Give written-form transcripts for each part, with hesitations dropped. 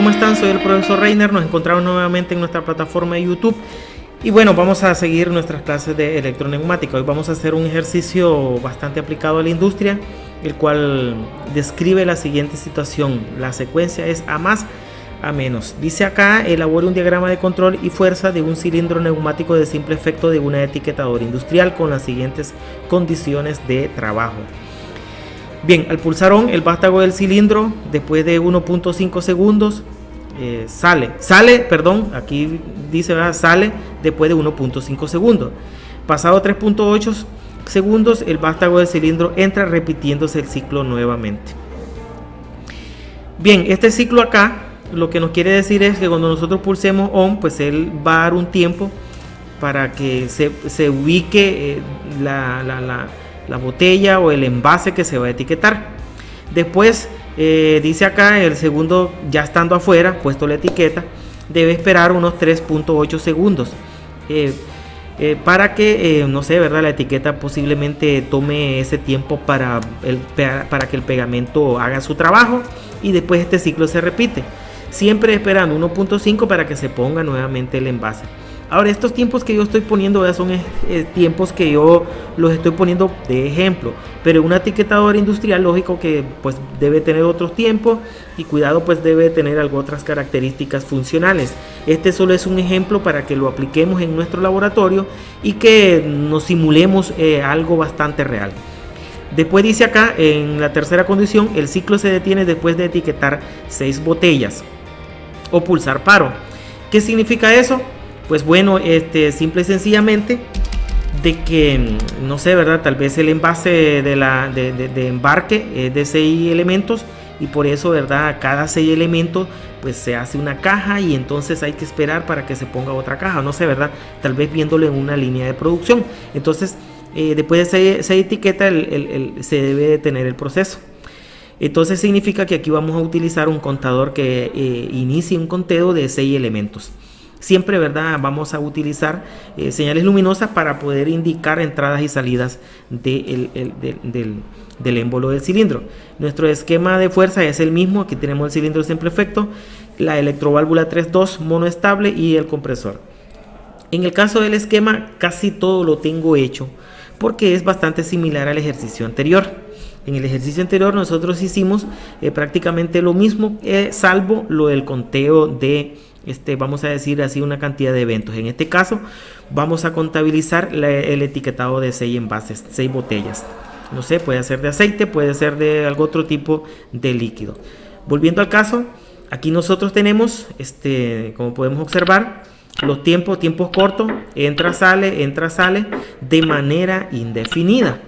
¿Cómo están? Soy el profesor Reiner, nos encontramos nuevamente en nuestra plataforma de YouTube y bueno, vamos a seguir nuestras clases de electroneumática. Hoy vamos a hacer un ejercicio bastante aplicado a la industria, el cual describe la siguiente situación. La secuencia es A más A menos. Dice acá, elabore un diagrama de control y fuerza de un cilindro neumático de simple efecto de una etiquetadora industrial con las siguientes condiciones de trabajo. Bien, al pulsar ON, el vástago del cilindro, después de 1.5 segundos, sale, aquí dice, ¿verdad? Sale después de 1.5 segundos. Pasado 3.8 segundos, el vástago del cilindro entra repitiéndose el ciclo nuevamente. Bien, este ciclo acá, lo que nos quiere decir es que cuando nosotros pulsemos ON, pues él va a dar un tiempo para que se ubique la botella o el envase que se va a etiquetar. Después dice acá, el segundo ya estando afuera, puesto la etiqueta, debe esperar unos 3.8 segundos para que, no sé, ¿verdad? La etiqueta posiblemente tome ese tiempo para que el pegamento haga su trabajo y después este ciclo se repite, siempre esperando 1.5 para que se ponga nuevamente el envase. Ahora, estos tiempos que yo estoy poniendo son tiempos que yo los estoy poniendo de ejemplo, pero una etiquetadora industrial, lógico que pues debe tener otros tiempos y cuidado, pues debe tener otras características funcionales. Este solo es un ejemplo para que lo apliquemos en nuestro laboratorio y que nos simulemos algo bastante real. Después dice acá, en la tercera condición, el ciclo se detiene después de etiquetar 6 botellas o pulsar paro. ¿Qué significa eso? Pues bueno, simple y sencillamente de que, no sé, ¿verdad? Tal vez el envase de embarque es de 6 elementos y por eso, ¿verdad? Cada 6 elementos pues se hace una caja y entonces hay que esperar para que se ponga otra caja, no sé, ¿verdad? Tal vez viéndolo en una línea de producción. Entonces, después de esa etiqueta se debe detener el proceso. Entonces significa que aquí vamos a utilizar un contador que inicie un conteo de 6 elementos. Siempre, ¿verdad? Vamos a utilizar señales luminosas para poder indicar entradas y salidas del émbolo del cilindro. Nuestro esquema de fuerza es el mismo. Aquí tenemos el cilindro de simple efecto, la electroválvula 3.2 monoestable y el compresor. En el caso del esquema, casi todo lo tengo hecho porque es bastante similar al ejercicio anterior. En el ejercicio anterior nosotros hicimos prácticamente lo mismo, salvo lo del conteo de vamos a decir así, una cantidad de eventos. En este caso vamos a contabilizar el etiquetado de 6 envases, 6 botellas. No sé, puede ser de aceite, puede ser de algún otro tipo de líquido. Volviendo al caso, aquí nosotros tenemos, como podemos observar, los tiempos cortos, entra, sale de manera indefinida.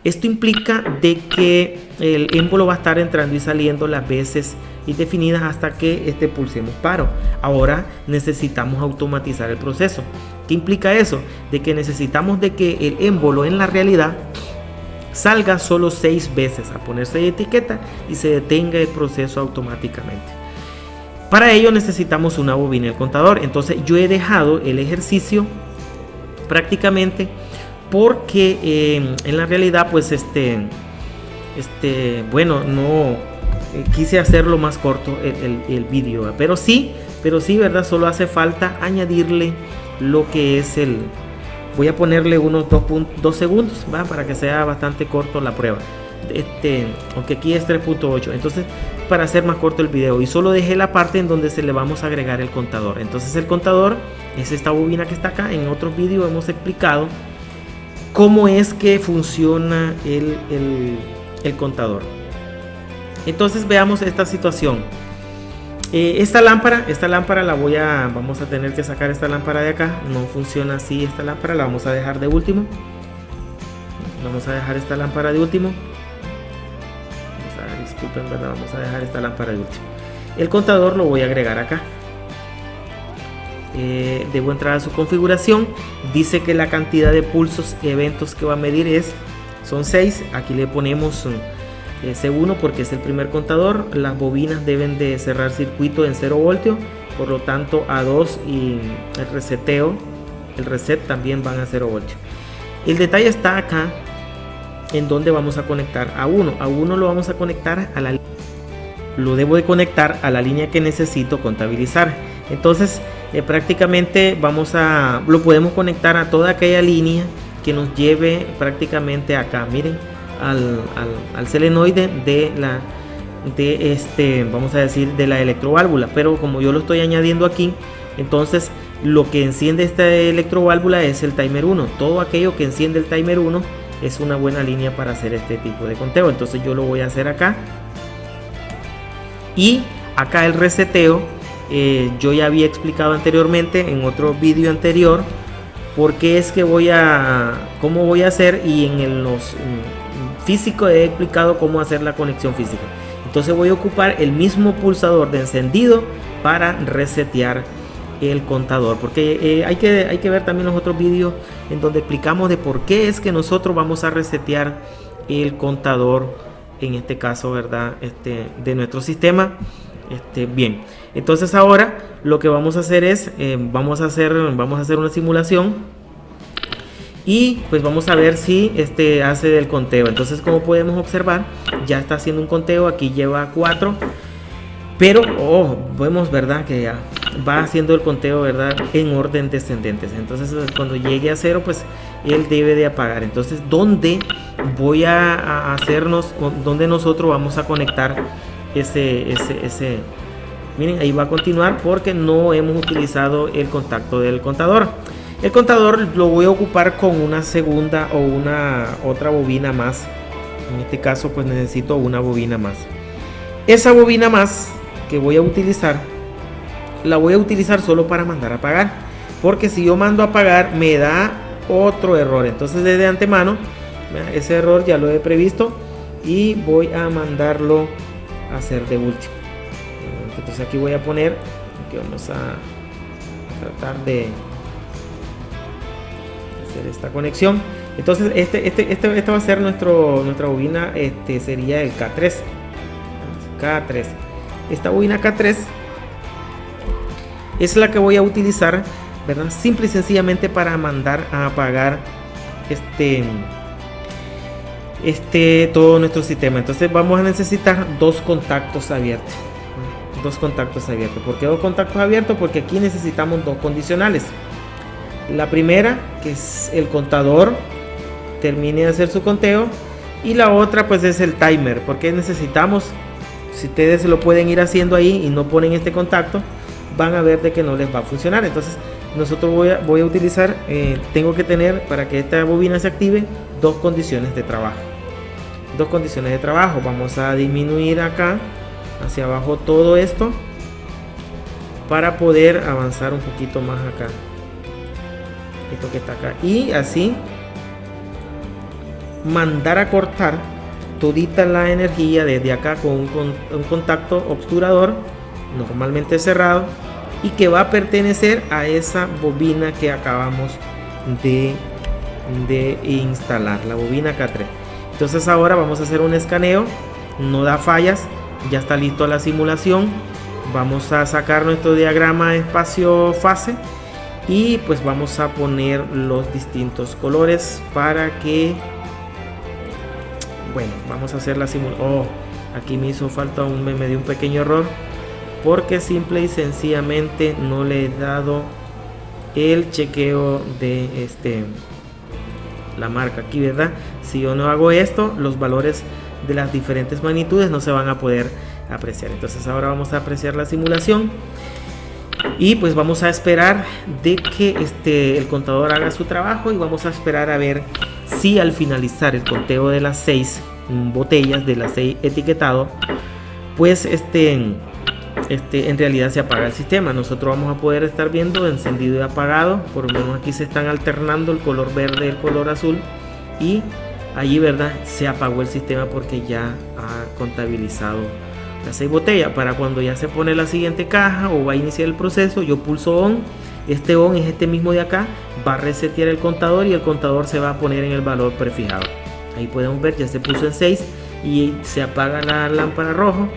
Esto implica de que el émbolo va a estar entrando y saliendo las veces indefinidas hasta que pulsemos paro. Ahora necesitamos automatizar el proceso. ¿Qué implica eso? De que necesitamos de que el émbolo en la realidad salga solo 6 veces a ponerse etiqueta y se detenga el proceso automáticamente. Para ello necesitamos una bobina y el contador. Entonces yo he dejado el ejercicio prácticamente porque en la realidad pues bueno, no quise hacerlo más corto el vídeo, pero sí, ¿verdad? Solo hace falta añadirle lo que es voy a ponerle unos 2 segundos, ¿va? Para que sea bastante corto la prueba, aunque aquí es 3.8, entonces para hacer más corto el video, y solo dejé la parte en donde se le vamos a agregar el contador. Entonces el contador es esta bobina que está acá. En otros vídeos hemos explicado cómo es que funciona el contador. Entonces veamos esta situación. Esta lámpara vamos a tener que sacar esta lámpara de acá. No funciona así esta lámpara, la vamos a dejar de último. Vamos a dejar esta lámpara de último. Disculpen, ¿verdad? Vamos a dejar esta lámpara de último. El contador lo voy a agregar acá. Debo entrar a su configuración. Dice que la cantidad de pulsos y eventos que va a medir son 6. Aquí le ponemos C1 porque es el primer contador. Las bobinas deben de cerrar circuito en 0 voltios, por lo tanto A2 y el reset también van a 0 voltios. El detalle está acá en donde vamos a conectar A1. A1 lo vamos a conectar a la lo debo de conectar a la línea que necesito contabilizar. Entonces prácticamente lo podemos conectar a toda aquella línea que nos lleve prácticamente acá, miren, al solenoide vamos a decir, de la electroválvula. Pero como yo lo estoy añadiendo aquí, entonces lo que enciende esta electroválvula es el timer 1. Todo aquello que enciende el timer 1 es una buena línea para hacer este tipo de conteo. Entonces yo lo voy a hacer acá. Y acá el reseteo, yo ya había explicado anteriormente en otro vídeo anterior por qué es que cómo voy a hacer, y en los físicos he explicado cómo hacer la conexión física. Entonces voy a ocupar el mismo pulsador de encendido para resetear el contador, porque hay que ver también los otros vídeos en donde explicamos de por qué es que nosotros vamos a resetear el contador, en este caso, ¿verdad? De nuestro sistema. Bien, entonces ahora lo que vamos a hacer es vamos a hacer una simulación y pues vamos a ver si hace el conteo. Entonces, como podemos observar, ya está haciendo un conteo. Aquí lleva 4, pero vemos, ¿verdad?, que ya va haciendo el conteo, ¿verdad?, en orden descendente. Entonces cuando llegue a 0, pues él debe de apagar. Entonces, ¿dónde voy a donde nosotros vamos a conectar ese? Miren, ahí va a continuar porque no hemos utilizado el contacto del contador. El contador lo voy a ocupar con una segunda o otra bobina más. En este caso pues necesito una bobina más. Esa bobina más que voy a utilizar, la voy a utilizar solo para mandar a apagar, porque si yo mando a apagar me da otro error. Entonces desde antemano ese error ya lo he previsto y voy a mandarlo a hacer de último. Entonces aquí voy a poner que vamos a tratar de hacer esta conexión. Entonces este va a ser nuestra bobina, sería el K3. Esta bobina K3 es la que voy a utilizar, ¿verdad?, simple y sencillamente para mandar a apagar todo nuestro sistema. Entonces vamos a necesitar dos contactos abiertos. ¿Por qué dos contactos abiertos? Porque aquí necesitamos dos condicionales. La primera, que es el contador termine de hacer su conteo, y la otra pues es el timer, porque necesitamos, si ustedes lo pueden ir haciendo ahí y no ponen este contacto, van a ver de que no les va a funcionar. Entonces nosotros voy a utilizar, tengo que tener, para que esta bobina se active, dos condiciones de trabajo. Vamos a disminuir acá hacia abajo todo esto para poder avanzar un poquito más acá, esto que está acá, y así mandar a cortar todita la energía desde acá con un contacto obturador normalmente cerrado, y que va a pertenecer a esa bobina que acabamos de instalar, la bobina K3. Entonces ahora vamos a hacer un escaneo, no da fallas, ya está listo la simulación. Vamos a sacar nuestro diagrama espacio-fase y pues vamos a poner los distintos colores para que, bueno, vamos a hacer la simulación. Aquí me hizo falta me dio un pequeño error, porque simple y sencillamente no le he dado el chequeo de la marca aquí, ¿verdad? Si yo no hago esto, los valores de las diferentes magnitudes no se van a poder apreciar. Entonces ahora vamos a apreciar la simulación y pues vamos a esperar de que el contador haga su trabajo, y vamos a esperar a ver si al finalizar el conteo de las 6 botellas, de las 6 etiquetado, pues en realidad se apaga el sistema. Nosotros vamos a poder estar viendo encendido y apagado. Por lo menos aquí se están alternando el color verde y el color azul, y allí, ¿verdad?, se apagó el sistema porque ya ha contabilizado las 6 botellas. Para cuando ya se pone la siguiente caja o va a iniciar el proceso, yo pulso on. Este on es este mismo de acá, va a resetear el contador y el contador se va a poner en el valor prefijado. Ahí podemos ver, ya se puso en 6 y se apaga la lámpara rojo.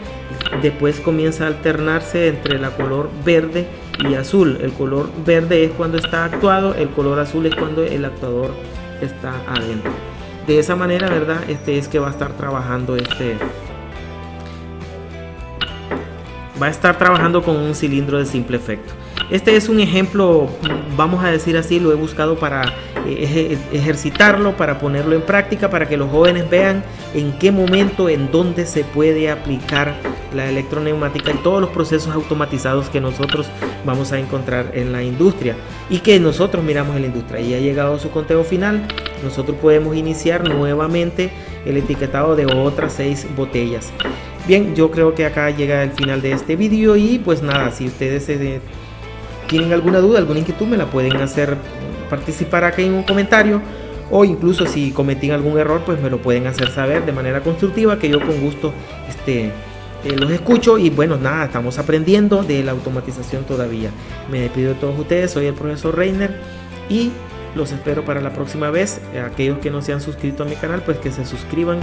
Después comienza a alternarse entre la color verde y azul. El color verde es cuando está actuado, el color azul es cuando el actuador está adentro. De esa manera, ¿verdad?, es que va a estar trabajando va a estar trabajando con un cilindro de simple efecto. Este es un ejemplo, vamos a decir así, lo he buscado para ejercitarlo, para ponerlo en práctica, para que los jóvenes vean en qué momento, en dónde se puede aplicar la electroneumática y todos los procesos automatizados que nosotros vamos a encontrar en la industria y que nosotros miramos en la industria. Y ha llegado a su conteo final, nosotros podemos iniciar nuevamente el etiquetado de otras 6 botellas. Bien, yo creo que acá llega el final de este vídeo y pues nada, si ustedes tienen alguna duda, alguna inquietud, me la pueden hacer participar aquí en un comentario, o incluso si cometí algún error, pues me lo pueden hacer saber de manera constructiva, que yo con gusto los escucho. Y bueno, nada, estamos aprendiendo de la automatización todavía. Me despido de todos ustedes, soy el profesor Reiner y los espero para la próxima vez. Aquellos que no se han suscrito a mi canal, pues que se suscriban.